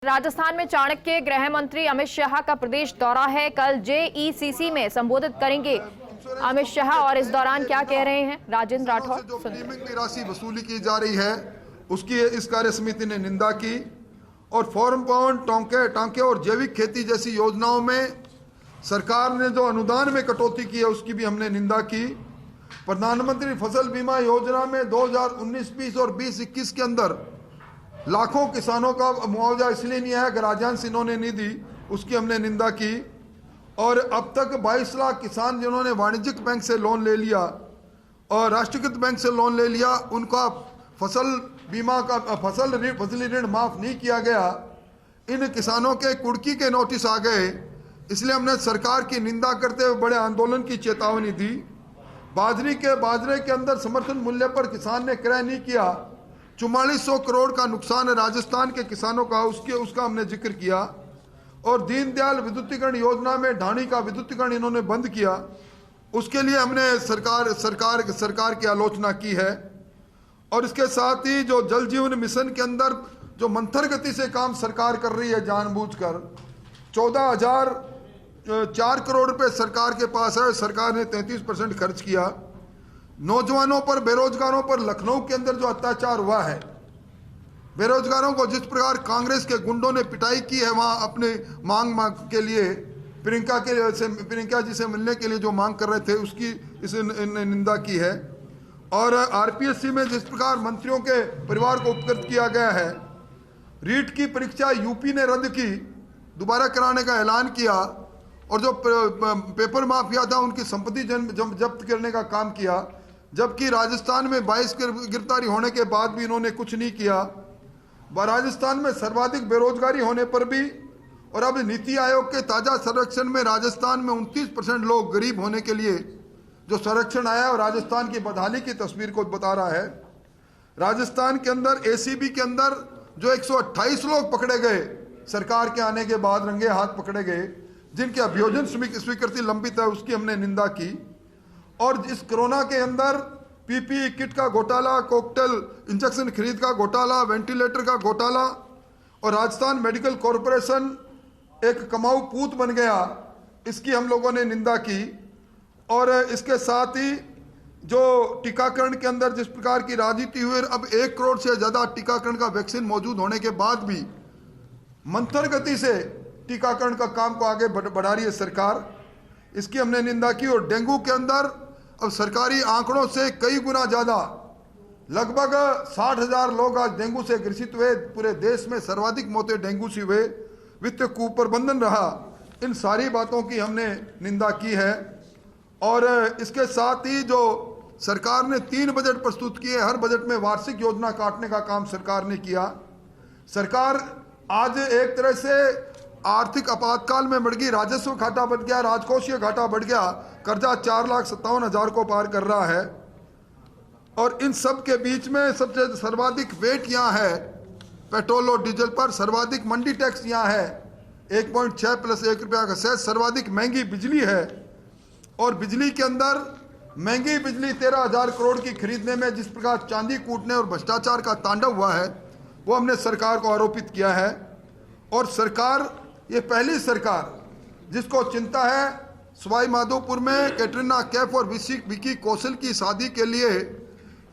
राजस्थान में चाणक्य गृह मंत्री अमित शाह का प्रदेश दौरा है। कल जेईसीसी में संबोधित करेंगे अमित शाह और इस दौरान क्या कह रहे हैं राजेंद्र राठौर। जो प्रीमियम की राशि वसूली की जा रही है उसकी इस कार्य समिति ने निंदा की और फॉर्म पाउंड टांके और जैविक खेती जैसी योजनाओं में सरकार ने जो अनुदान में कटौती की है उसकी भी हमने निंदा की। प्रधानमंत्री फसल बीमा योजना में 2019-20 और 20-21 के अंदर लाखों किसानों का मुआवजा इसलिए नहीं आया कि राजहंस इन्होंने नहीं दी, उसकी हमने निंदा की। और अब तक 22 लाख किसान जिन्होंने वाणिज्यिक बैंक से लोन ले लिया और राष्ट्रीयकृत बैंक से लोन ले लिया, उनका फसल बीमा का फसली ऋण माफ नहीं किया गया। इन किसानों के कुर्की के नोटिस आ गए, इसलिए हमने सरकार की निंदा करते हुए बड़े आंदोलन की चेतावनी दी। बाजरे के अंदर समर्थन मूल्य पर किसान ने क्रय नहीं किया, 4400 करोड़ का नुकसान है राजस्थान के किसानों का, उसका हमने जिक्र किया। और दीनदयाल विद्युतीकरण योजना में ढाणी का विद्युतीकरण इन्होंने बंद किया, उसके लिए हमने सरकार की आलोचना की है। और इसके साथ ही जो जल जीवन मिशन के अंदर जो मंथर गति से काम सरकार कर रही है जानबूझकर, 14,004 करोड़ रुपए सरकार के पास है, सरकार ने 33% खर्च किया। नौजवानों पर बेरोजगारों पर लखनऊ के अंदर जो अत्याचार हुआ है, बेरोजगारों को जिस प्रकार कांग्रेस के गुंडों ने पिटाई की है, वहां अपने मांग के लिए प्रियंका जी से मिलने के लिए जो मांग कर रहे थे उसकी इसे निंदा की है। और आरपीएससी में जिस प्रकार मंत्रियों के परिवार को उपकृत किया गया है, रीट की परीक्षा यूपी ने रद्द की, दोबारा कराने का ऐलान किया और जो पेपर माफिया था उनकी संपत्ति जब्त करने का काम किया, जबकि राजस्थान में 22 गिरफ्तारी होने के बाद भी इन्होंने कुछ नहीं किया। राजस्थान में सर्वाधिक बेरोजगारी होने पर भी, और अब नीति आयोग के ताजा सर्वेक्षण में राजस्थान में 29% लोग गरीब होने के लिए जो सर्वेक्षण आया और राजस्थान की बदहाली की तस्वीर को बता रहा है। राजस्थान के अंदर एसीबी के अंदर जो 128 लोग पकड़े गए सरकार के आने के बाद, रंगे हाथ पकड़े गए, जिनके अभियोजन स्वीकृति लंबित है, उसकी हमने निंदा की। और इस कोरोना के अंदर पीपीई किट का घोटाला, कॉकटेल इंजेक्शन खरीद का घोटाला, वेंटिलेटर का घोटाला, और राजस्थान मेडिकल कॉरपोरेशन एक कमाऊ पूत बन गया, इसकी हम लोगों ने निंदा की। और इसके साथ ही जो टीकाकरण के अंदर जिस प्रकार की राजनीति हुई, अब 1 करोड़ से ज्यादा टीकाकरण का वैक्सीन मौजूद होने के बाद भी मंथर गति से टीकाकरण का काम को आगे बढ़ा रही है सरकार, इसकी हमने निंदा की। और डेंगू के अंदर अब सरकारी आंकड़ों से कई गुना ज्यादा, लगभग 60,000 लोग आज डेंगू से ग्रसित हुए, पूरे देश में सर्वाधिक मौतें डेंगू से हुए, वित्त कुप्रबंधन रहा, इन सारी बातों की हमने निंदा की है। और इसके साथ ही जो सरकार ने 3 बजट प्रस्तुत किए, हर बजट में वार्षिक योजना काटने का काम सरकार ने किया। सरकार आज एक तरह से आर्थिक आपातकाल में बढ़ गई, राजस्व घाटा बढ़ गया, राजकोषीय घाटा बढ़ गया, कर्जा 4,57,000 को पार कर रहा है। और इन सब के बीच में सबसे सर्वाधिक वेट यहाँ है पेट्रोल और डीजल पर, सर्वाधिक मंडी टैक्स यहाँ है 1.6 + 1 रुपया का सेस, सर्वाधिक महंगी बिजली है। और बिजली के अंदर महंगी बिजली 13,000 करोड़ की खरीदने में जिस प्रकार चांदी कूटने और भ्रष्टाचार का तांडव हुआ है, वो हमने सरकार को आरोपित किया है। और सरकार, ये पहली सरकार जिसको चिंता है सवाई माधोपुर में कैटरीना कैफ और विकी कौशल की शादी के लिए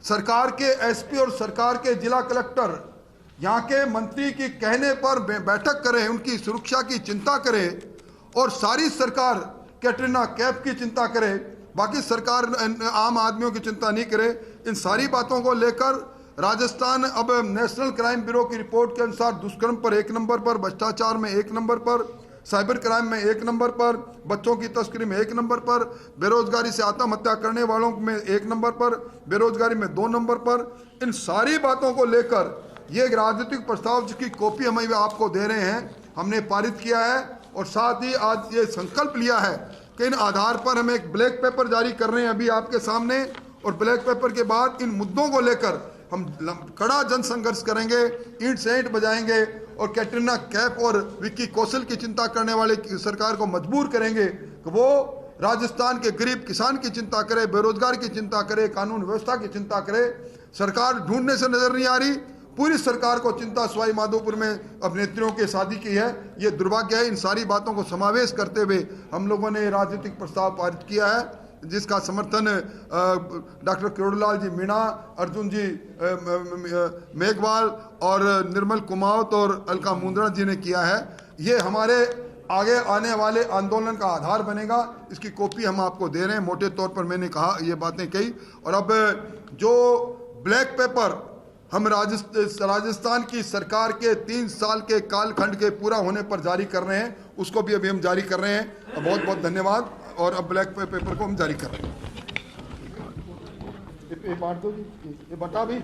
सरकार के एसपी और सरकार के जिला कलेक्टर यहाँ के मंत्री की कहने पर बैठक करें, उनकी सुरक्षा की चिंता करें, और सारी सरकार कैटरीना कैफ की चिंता करे, बाकी सरकार आम आदमियों की चिंता नहीं करे। इन सारी बातों को लेकर राजस्थान अब नेशनल क्राइम ब्यूरो की रिपोर्ट के अनुसार दुष्कर्म पर 1 नंबर पर, भ्रष्टाचार में 1 नंबर पर, साइबर क्राइम में 1 नंबर पर, बच्चों की तस्करी में 1 नंबर पर, बेरोजगारी से आत्महत्या करने वालों में 1 नंबर पर, बेरोजगारी में 2 नंबर पर। इन सारी बातों को लेकर ये राजनीतिक प्रस्ताव जिसकी कॉपी हम आपको दे रहे हैं, हमने पारित किया है। और साथ ही आज ये संकल्प लिया है कि इन आधार पर हम एक ब्लैक पेपर जारी कर रहे हैं अभी आपके सामने, और ब्लैक पेपर के बाद इन मुद्दों को लेकर हम कड़ा जन संघर्ष करेंगे, ईंट से ईंट बजाएंगे और कैटरीना कैफ और विक्की कौशल की चिंता करने वाले सरकार को मजबूर करेंगे कि वो राजस्थान के गरीब किसान की चिंता करे, बेरोजगार की चिंता करे, कानून व्यवस्था की चिंता करे। सरकार ढूंढने से नजर नहीं आ रही, पूरी सरकार को चिंता सवाई माधोपुर में अभिनेत्रियों की शादी की है। ये दुर्भाग्य है। इन सारी बातों को समावेश करते हुए हम लोगों ने राजनीतिक प्रस्ताव पारित किया है, जिसका समर्थन डॉक्टर किरोड़ीलाल जी मीणा, अर्जुन जी मेघवाल और निर्मल कुमावत और अलका मुंद्रा जी ने किया है। ये हमारे आगे आने वाले आंदोलन का आधार बनेगा। इसकी कॉपी हम आपको दे रहे हैं। मोटे तौर पर मैंने कहा, ये बातें कही। और अब जो ब्लैक पेपर हम राजस्थान की सरकार के 3 साल के कालखंड के पूरा होने पर जारी कर रहे हैं, उसको भी अभी हम जारी कर रहे हैं। बहुत बहुत धन्यवाद। और अब ब्लैक पेपर को हम जारी कर रहे हैं। ये बांट दो जी, ये बता भी।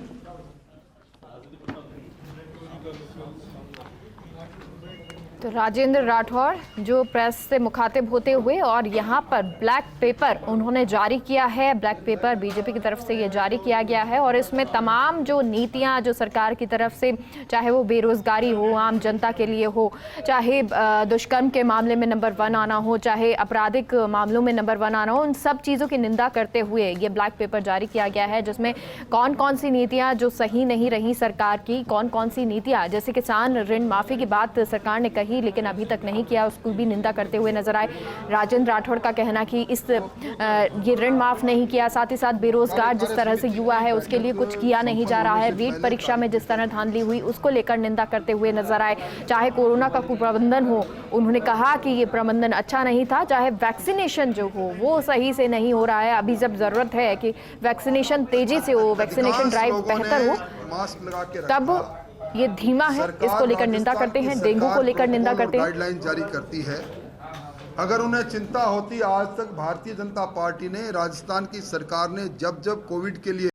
तो राजेंद्र राठौर जो प्रेस से मुखातिब होते हुए और यहाँ पर ब्लैक पेपर उन्होंने जारी किया है। ब्लैक पेपर बीजेपी की तरफ से ये जारी किया गया है और इसमें तमाम जो नीतियाँ जो सरकार की तरफ से, चाहे वो बेरोजगारी हो, आम जनता के लिए हो, चाहे दुष्कर्म के मामले में नंबर 1 आना हो, चाहे आपराधिक मामलों में नंबर 1 आना हो, उन सब चीज़ों की निंदा करते हुए ये ब्लैक पेपर जारी किया गया है, जिसमें कौन कौन सी नीतियाँ जो सही नहीं रही सरकार की, कौन कौन सी नीतियाँ, जैसे किसान ऋण माफ़ी की बात सरकार ने कही लेकिन अभी तक नहीं किया, उसको भी निंदा करते हुए नजर आए। राजेंद्र राठौड़ का कहना कि ये ऋण माफ नहीं किया, साथ ही साथ बेरोजगार जिस तरह से युवा है उसके लिए कुछ किया नहीं जा रहा है, रीट परीक्षा में जिस तरह धांधली हुई उसको लेकर निंदा करते हुए नजर आए। चाहे कोरोना का कुप्रबंधन हो, उन्होंने कहा कि ये प्रबंधन अच्छा नहीं था, चाहे वैक्सीनेशन जो हो वो सही से नहीं हो रहा है। अभी जब जरूरत है कि वैक्सीनेशन तेजी से हो, वैक्सीनेशन ड्राइव बेहतर हो, तब ये धीमा है। इसको लेकर निंदा करते हैं। डेंगू को लेकर निंदा करते हैं। गाइडलाइन जारी करती है। अगर उन्हें चिंता होती, आज तक भारतीय जनता पार्टी ने, राजस्थान की सरकार ने जब जब कोविड के लिए